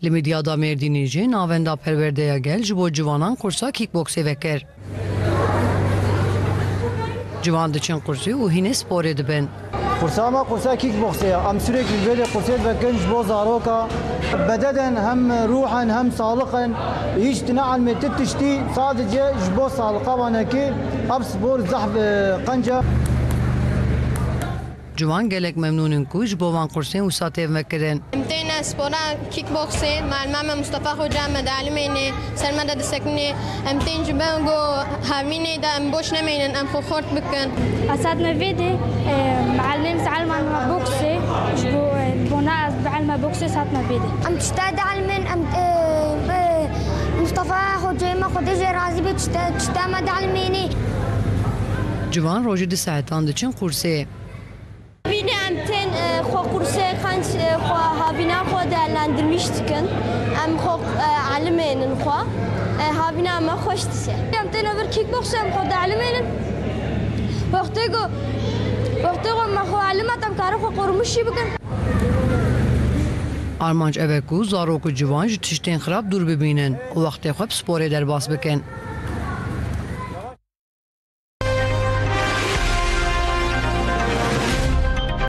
Li Midyada Mêrdînê jî navenda perwerdeya gel ji bo ciwanan kursa kickboksê vekir. Ciwan diçin kursî û hînê sporê dibin. Kursa kursa kickboksê em sürekli böyle kursê vekin ji bo zaroka bedenen hem ruhen hem sağlıken hiç nealmeti tiştî sadece ji bo sağlıka vanekî ev spor zehb qenca. Ciwan gelek memnûnin ku ji bo van kursên wisa têv vekirin. Emteyna spora kickboxê malmame Mustafa Hoca medalîmê sermeda disekînê emtên ji ber got havînê de em boş nemeynin em xwe xort bikin. أسعدنا فيدي معلم تعلم بوكسي بناء بعلم بوكسي ساعتنا فيدي أم تشتاد علمن أم مصطفى حجيمة خديجة رازي بتشتا ما دعلميني Ciwan rojî di saetan diçin kursê. Vînê em tên xwe kursê qenc xwe havîna xwe değerlendirmiştikin. Em xwe elimênin xwe havîna me xweş dise. Em tên vir kickboxê em xwe değerlemênin. Wextê ku me xwe elimet em karê xwe qormuşî bikin. Armanc ev ku zarok û ciwan ji tiştên xirab dûr bibînin û wextê xwe bi sporê derbas bikin.